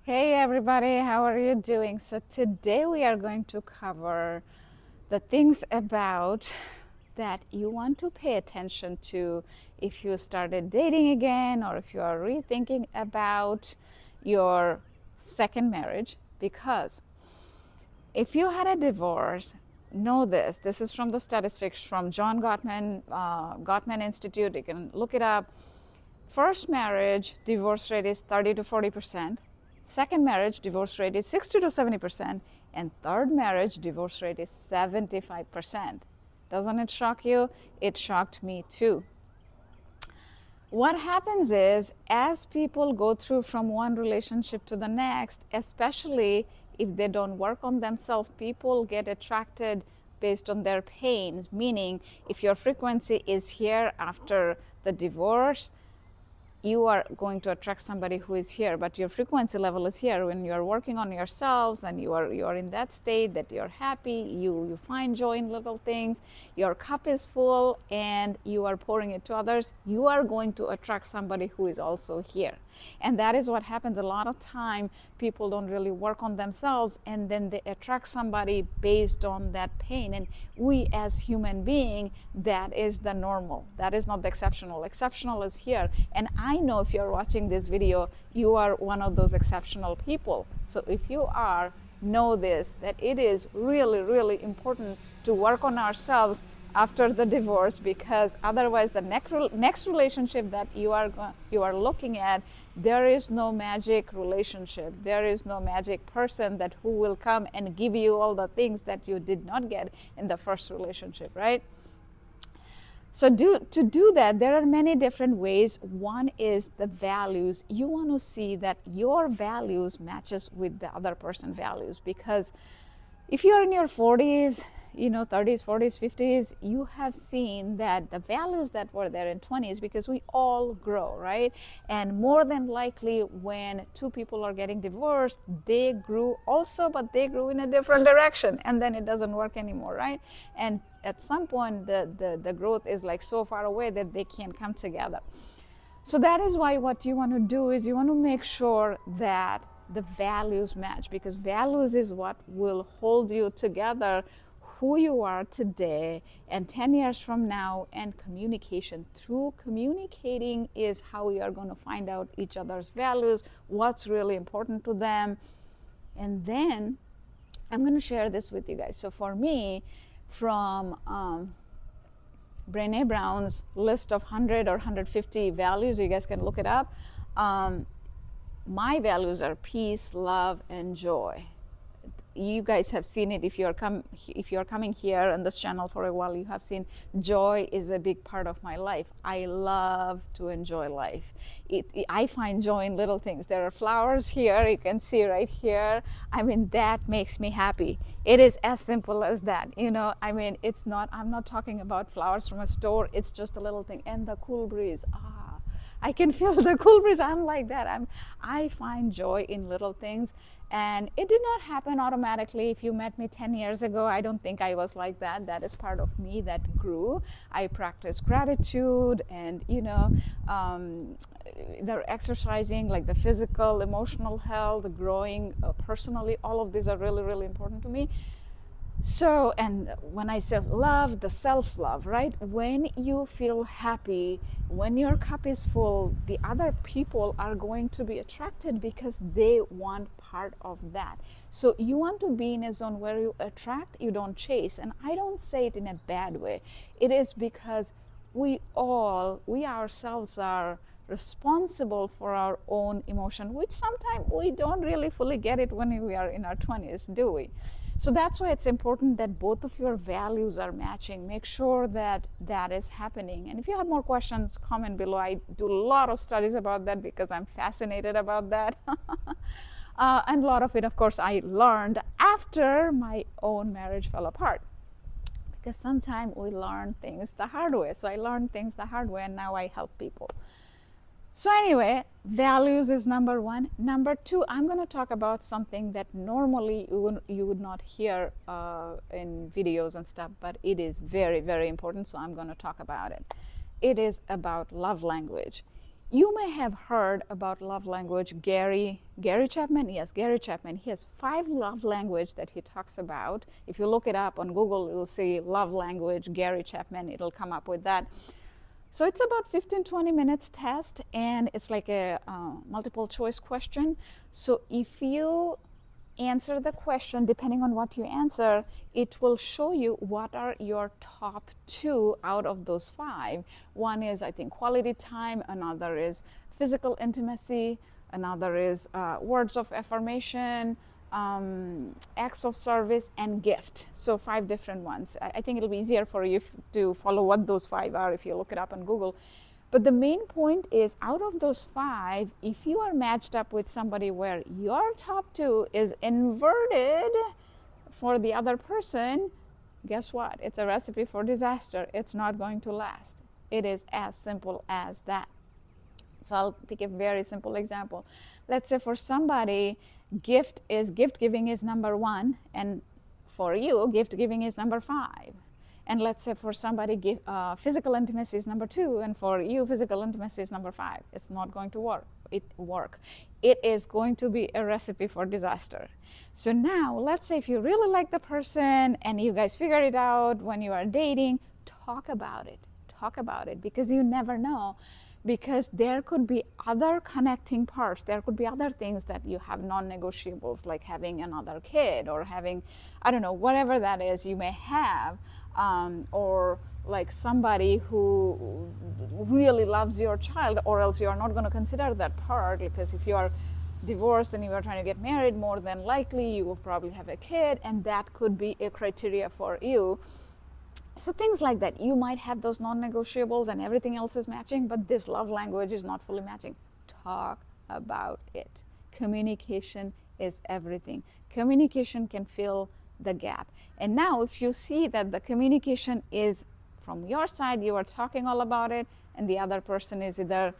Hey everybody, how are you doing? So today we are going to cover the things about that you want to pay attention to if you started dating again or if you are rethinking about your second marriage. Because if you had a divorce, know this. This is from the statistics from John Gottman Institute. You can look it up. First marriage divorce rate is 30 to 40%. Second marriage divorce rate is 60 to 70%. And third marriage divorce rate is 75%. Doesn't it shock you? It shocked me too. What happens is, as people go through from one relationship to the next, especially if they don't work on themselves, people get attracted based on their pain. Meaning, if your frequency is here after the divorce, you are going to attract somebody who is here, but your frequency level is here. When you're working on yourselves and you are in that state that you're happy, you find joy in little things, your cup is full and you are pouring it to others, you are going to attract somebody who is also here. And that is what happens a lot of time. People don't really work on themselves and then they attract somebody based on that pain. And we as human beings, that is the normal. That is not the exceptional. Exceptional is here. And I know if you're watching this video, you are one of those exceptional people. So if you are, know this, that it is really, really important to work on ourselves after the divorce, because otherwise the next relationship that you are looking at, there is no magic relationship. There is no magic person that who will come and give you all the things that you did not get in the first relationship, right? So to do that, there are many different ways. One is the values. You want to see that your values matches with the other person's values, because if you are in your 40s, 30s, 40s, 50s, you have seen that the values that were there in 20s, because we all grow, right? And more than likely when two people are getting divorced, they grew also, but they grew in a different direction, and then it doesn't work anymore, right? And at some point the growth is like so far away that they can't come together. So that is why what you want to do is you want to make sure that the values match, because values is what will hold you together, who you are today and 10 years from now. And communication, through communicating is how we are going to find out each other's values, what's really important to them. And then I'm going to share this with you guys. So for me, from Brené Brown's list of 100 or 150 values, you guys can look it up. My values are peace, love, and joy. You guys have seen it if you're coming here on this channel for a while. You have seen joy is a big part of my life. I love to enjoy life. I find joy in little things. There are flowers here, you can see right here. I mean, that makes me happy. It is as simple as that. I mean, I'm not talking about flowers from a store. It's just a little thing. And the cool breeze. I can feel the cool breeze. I'm like that. I find joy in little things. And it did not happen automatically. If you met me 10 years ago, I don't think I was like that. That is part of me that grew. I practice gratitude and, they're exercising, like the physical, emotional health, growing personally. All of these are really, really important to me. So, and when I say love, the self-love, right? When you feel happy, when your cup is full, the other people are going to be attracted because they want part of that. So you want to be in a zone where you attract, you don't chase. And I don't say it in a bad way. It is because we ourselves are responsible for our own emotion, which sometimes we don't really fully get it when we are in our 20s, do we? So that's why it's important that both of your values are matching. Make sure that that is happening. And if you have more questions, comment below. I do a lot of studies about that because I'm fascinated about that. And a lot of it, of course, I learned after my own marriage fell apart. Because sometimes we learn things the hard way. So I learned things the hard way, and now I help people. So anyway, values is number one. Number two, I'm going to talk about something that normally you would not hear in videos and stuff, but it is very, very important, so I'm going to talk about it. It is about love language. You may have heard about love language. Gary Chapman, yes, Gary Chapman. He has 5 love language that he talks about. If you look it up on Google, you'll see love language, Gary Chapman. It'll come up with that. So it's about 15-20 minutes test, and it's like a multiple choice question. So if you answer the question, depending on what you answer, it will show you what are your top 2 out of those 5. One is, I think, quality time. Another is physical intimacy. Another is words of affirmation, acts of service, and gift. So 5 different ones. I think it'll be easier for you to follow what those 5 are if you look it up on Google. But the main point is, out of those 5, if you are matched up with somebody where your top 2 is inverted for the other person, guess what? It's a recipe for disaster. It's not going to last. It is as simple as that. So I'll pick a very simple example. Let's say for somebody, gift giving is number 1, and for you, gift giving is number 5. And let's say for somebody, physical intimacy is number 2, and for you, physical intimacy is number 5. It's not going to work. It is going to be a recipe for disaster. So now, let's say if you really like the person and you guys figured it out when you are dating, talk about it. Talk about it, because you never know. Because there could be other connecting parts. There could be other things that you have non-negotiables, like having another kid or having, I don't know, whatever that is you may have, or like somebody who really loves your child, or else you are not going to consider that part, because if you are divorced and you are trying to get married, more than likely you will probably have a kid, and that could be a criteria for you. So things like that. You might have those non-negotiables and everything else is matching, but this love language is not fully matching. Talk about it. Communication is everything. Communication can fill the gap. And now if you see that the communication is from your side, you are talking all about it, and the other person is either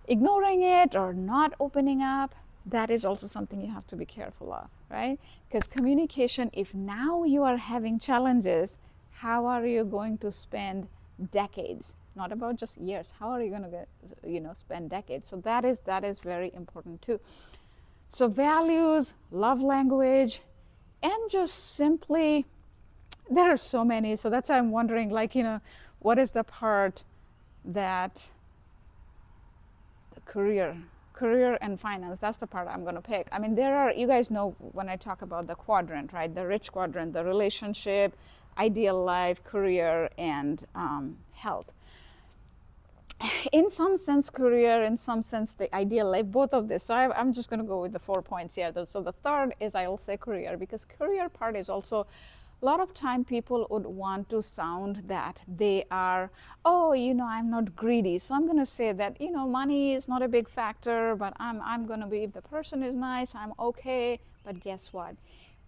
ignoring it or not opening up, that is also something you have to be careful of, right? Because communication, if now you are having challenges, how are you going to spend decades? Not about just years. How are you going to spend decades? So that is very important too. So values, love language, and just simply, there are so many. So that's why I'm wondering, what is the part that the career and finance, that's the part I'm going to pick. I mean, you guys know when I talk about the quadrant, right? The rich quadrant, the relationship, ideal life, career, and health. In some sense career, in some sense the ideal life, both of this. So I'm just going to go with the 4 points here. So the third is, I'll say career, because career part is also, a lot of time people would want to sound that they are, I'm not greedy. So I'm going to say that, money is not a big factor, but I'm going to be, if the person is nice, I'm okay. But guess what?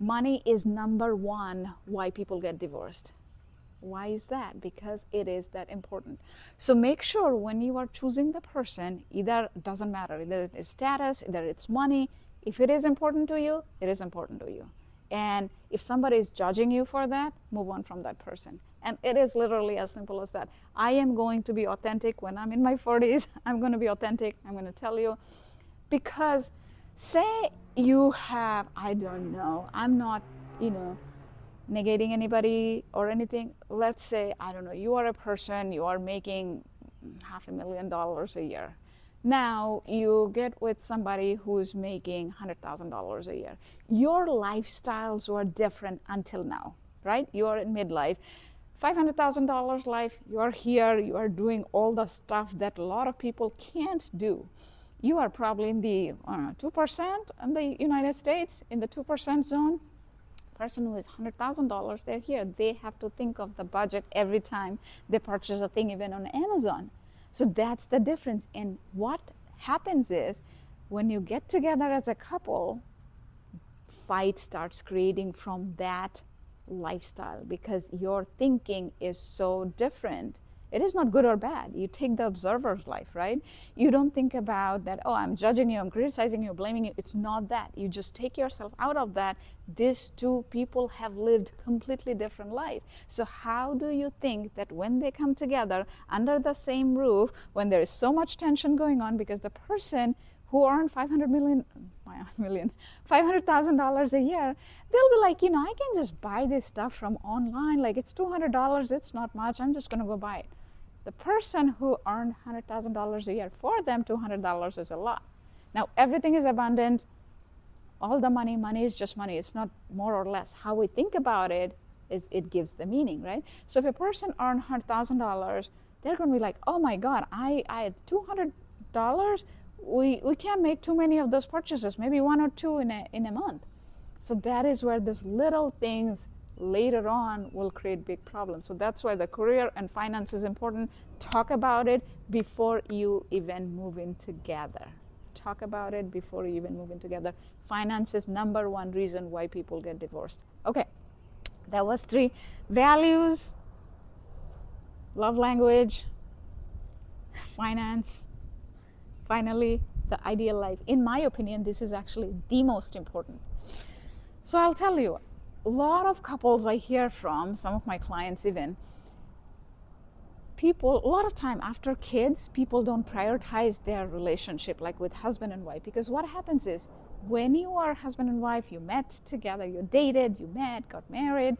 Money is number 1 why people get divorced. Why is that? Because it is that important. So make sure when you are choosing the person, either, doesn't matter, either it's status, either it's money, if it is important to you, it is important to you. And if somebody is judging you for that, move on from that person. And it is literally as simple as that. I am going to be authentic when I'm in my 40s. I'm going to be authentic. I'm going to tell you. Because say you have, I don't know, I'm not, negating anybody or anything. Let's say, I don't know, you are a person, you are making $500,000 a year. Now you get with somebody who's making $100,000 a year. Your lifestyles were different until now, right? You are in midlife. $500,000 life, you are here, you are doing all the stuff that a lot of people can't do. You are probably in the 2% in the United States, in the 2% zone. Person who is $100,000, they're here. They have to think of the budget every time they purchase a thing, even on Amazon. So that's the difference. And what happens is, when you get together as a couple, fight starts creating from that lifestyle, because your thinking is so different It is not good or bad. You take the observer's life, right? You don't think about that, oh, I'm judging you, I'm criticizing you, blaming you. It's not that. You just take yourself out of that. These two people have lived completely different life. So how do you think that when they come together under the same roof, when there is so much tension going on, because the person who earned $500,000 a year, they'll be like, I can just buy this stuff from online. Like, it's $200, it's not much. I'm just going to go buy it. The person who earned $100,000 a year, for them, $200 is a lot. Now, everything is abundant. All the money is just money. It's not more or less. How we think about it is it gives the meaning, right? So if a person earned $100,000, they're going to be like, oh my God, I had $200. We can't make too many of those purchases, maybe one or two in a month. So that is where these little things later on will create big problems. So that's why the career and finance is important. Talk about it before you even move in together. Talk about it before you even move in together. Finance is number one reason why people get divorced. Okay, that was 3 values, love language, finance. Finally, the ideal life. In my opinion, this is actually the most important. So I'll tell you, a lot of couples I hear from, some of my clients even, people, a lot of time after kids, people don't prioritize their relationship, like with husband and wife. Because what happens is, when you are husband and wife, you met together, you dated, you met, got married,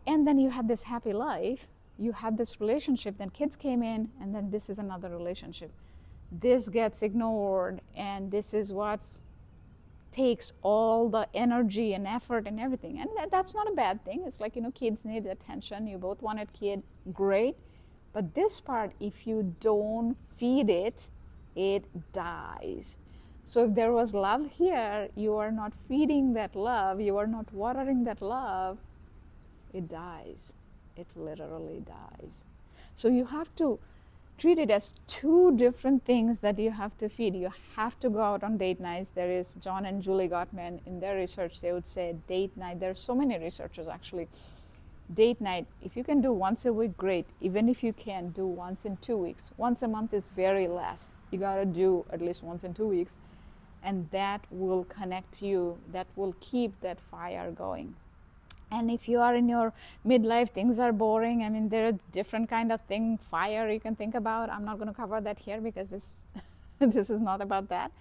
and then you had this happy life, you had this relationship, then kids came in, and then this is another relationship. This gets ignored, and this is what takes all the energy and effort and everything. And that's not a bad thing. It's like, kids need attention. You both wanted kid, great. But this part, if you don't feed it, it dies. So if there was love here, you are not feeding that love, you are not watering that love, it dies. It literally dies. So you have to treat it as 2 different things that you have to feed. You have to go out on date nights. There is John and Julie Gottman, in their research, they would say date night. There are so many researchers actually. Date night, if you can do once a week, great. Even if you can do once in 2 weeks. Once a month is very less. You got to do at least once in 2 weeks. And that will connect you. That will keep that fire going. And if you are in your midlife, things are boring. I mean, there are different kind of fire you can think about. I'm not going to cover that here because this is not about that.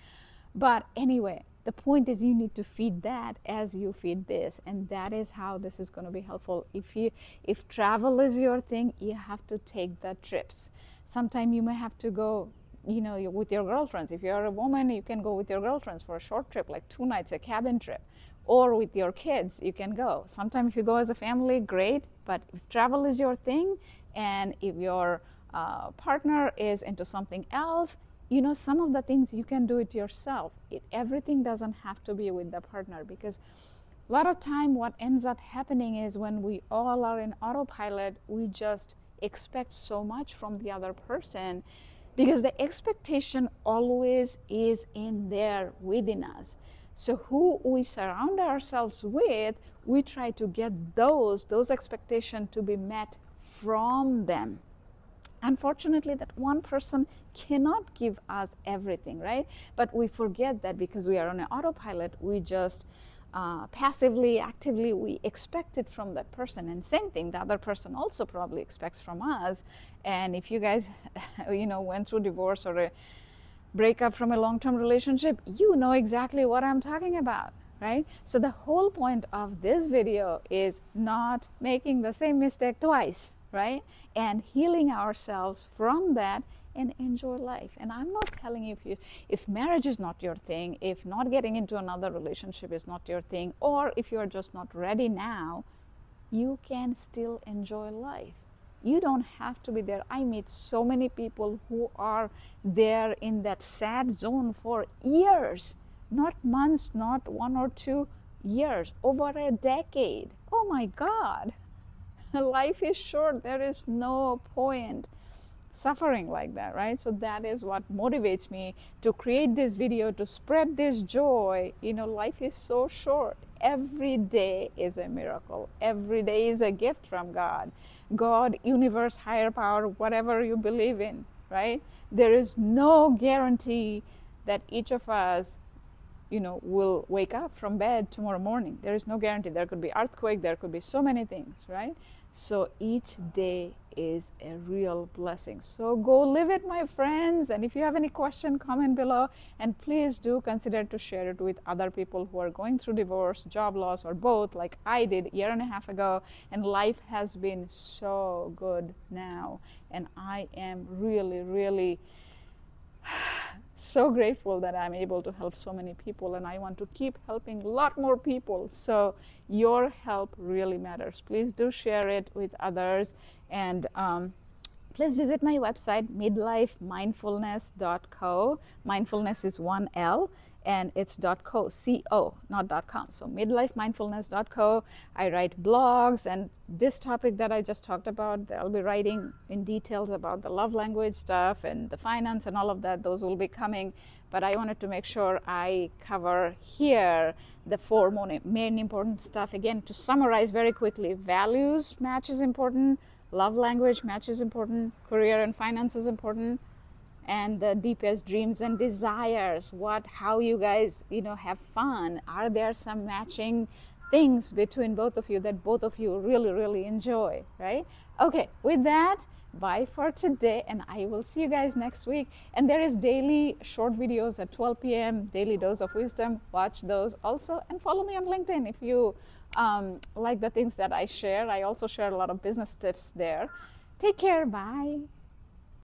But anyway, the point is you need to feed that as you feed this. And that is how this is going to be helpful. If travel is your thing, you have to take the trips. Sometimes you may have to go, with your girlfriends. If you're a woman, you can go with your girlfriends for a short trip, like 2 nights, a cabin trip. Or with your kids, you can go. Sometimes if you go as a family, great. But if travel is your thing, and if your partner is into something else, some of the things you can do it yourself. Everything doesn't have to be with the partner, because a lot of time what ends up happening is when we all are in autopilot, we just expect so much from the other person, because the expectation always is in there within us. So who we surround ourselves with, we try to get those expectations to be met from them. Unfortunately, that one person cannot give us everything, right? But we forget that because we are on an autopilot, we just passively, actively, we expect it from that person. And same thing, the other person also probably expects from us. And if you guys, went through divorce or a breakup from a long-term relationship, you know exactly what I'm talking about, right? So the whole point of this video is not making the same mistake twice, right? And healing ourselves from that and enjoy life. And I'm not telling you if marriage is not your thing, if not getting into another relationship is not your thing, or if you're just not ready now, you can still enjoy life. You don't have to be there. I meet so many people who are there in that sad zone for years, not months, not 1 or 2 years, over a decade. Oh my God. Life is short. There is no point suffering like that, right? So that is what motivates me to create this video, to spread this joy. Life is so short. Every day is a miracle. Every day is a gift from God. God, universe, higher power, whatever you believe in, right? There is no guarantee that each of us, will wake up from bed tomorrow morning. There is no guarantee. There could be earthquake. There could be so many things, right? So each day is a real blessing. So go live it, my friends. And if you have any question, comment below. And please do consider to share it with other people who are going through divorce, job loss, or both, like I did a year and a half ago. And life has been so good now. And I am really, really so grateful that I'm able to help so many people, and I want to keep helping a lot more people. So your help really matters. Please do share it with others, and please visit my website, midlifemindfulness.co. Mindfulness is one L, and it's .co, C-O, not .com. So midlifemindfulness.co. I write blogs, and this topic that I just talked about, I'll be writing in details about the love language stuff and the finance and all of that. Those will be coming. But I wanted to make sure I cover here the four main important stuff. Again, to summarize very quickly, values match is important, love language match is important, career and finance is important, and the deepest dreams and desires, how you guys have fun. Are there some matching things between both of you that both of you really, really enjoy, right? Okay, with that, bye for today, and I will see you guys next week. And there is daily short videos at 12 p.m. daily dose of wisdom. Watch those also, and follow me on LinkedIn if you like the things that I share. I also share a lot of business tips there. Take care. Bye.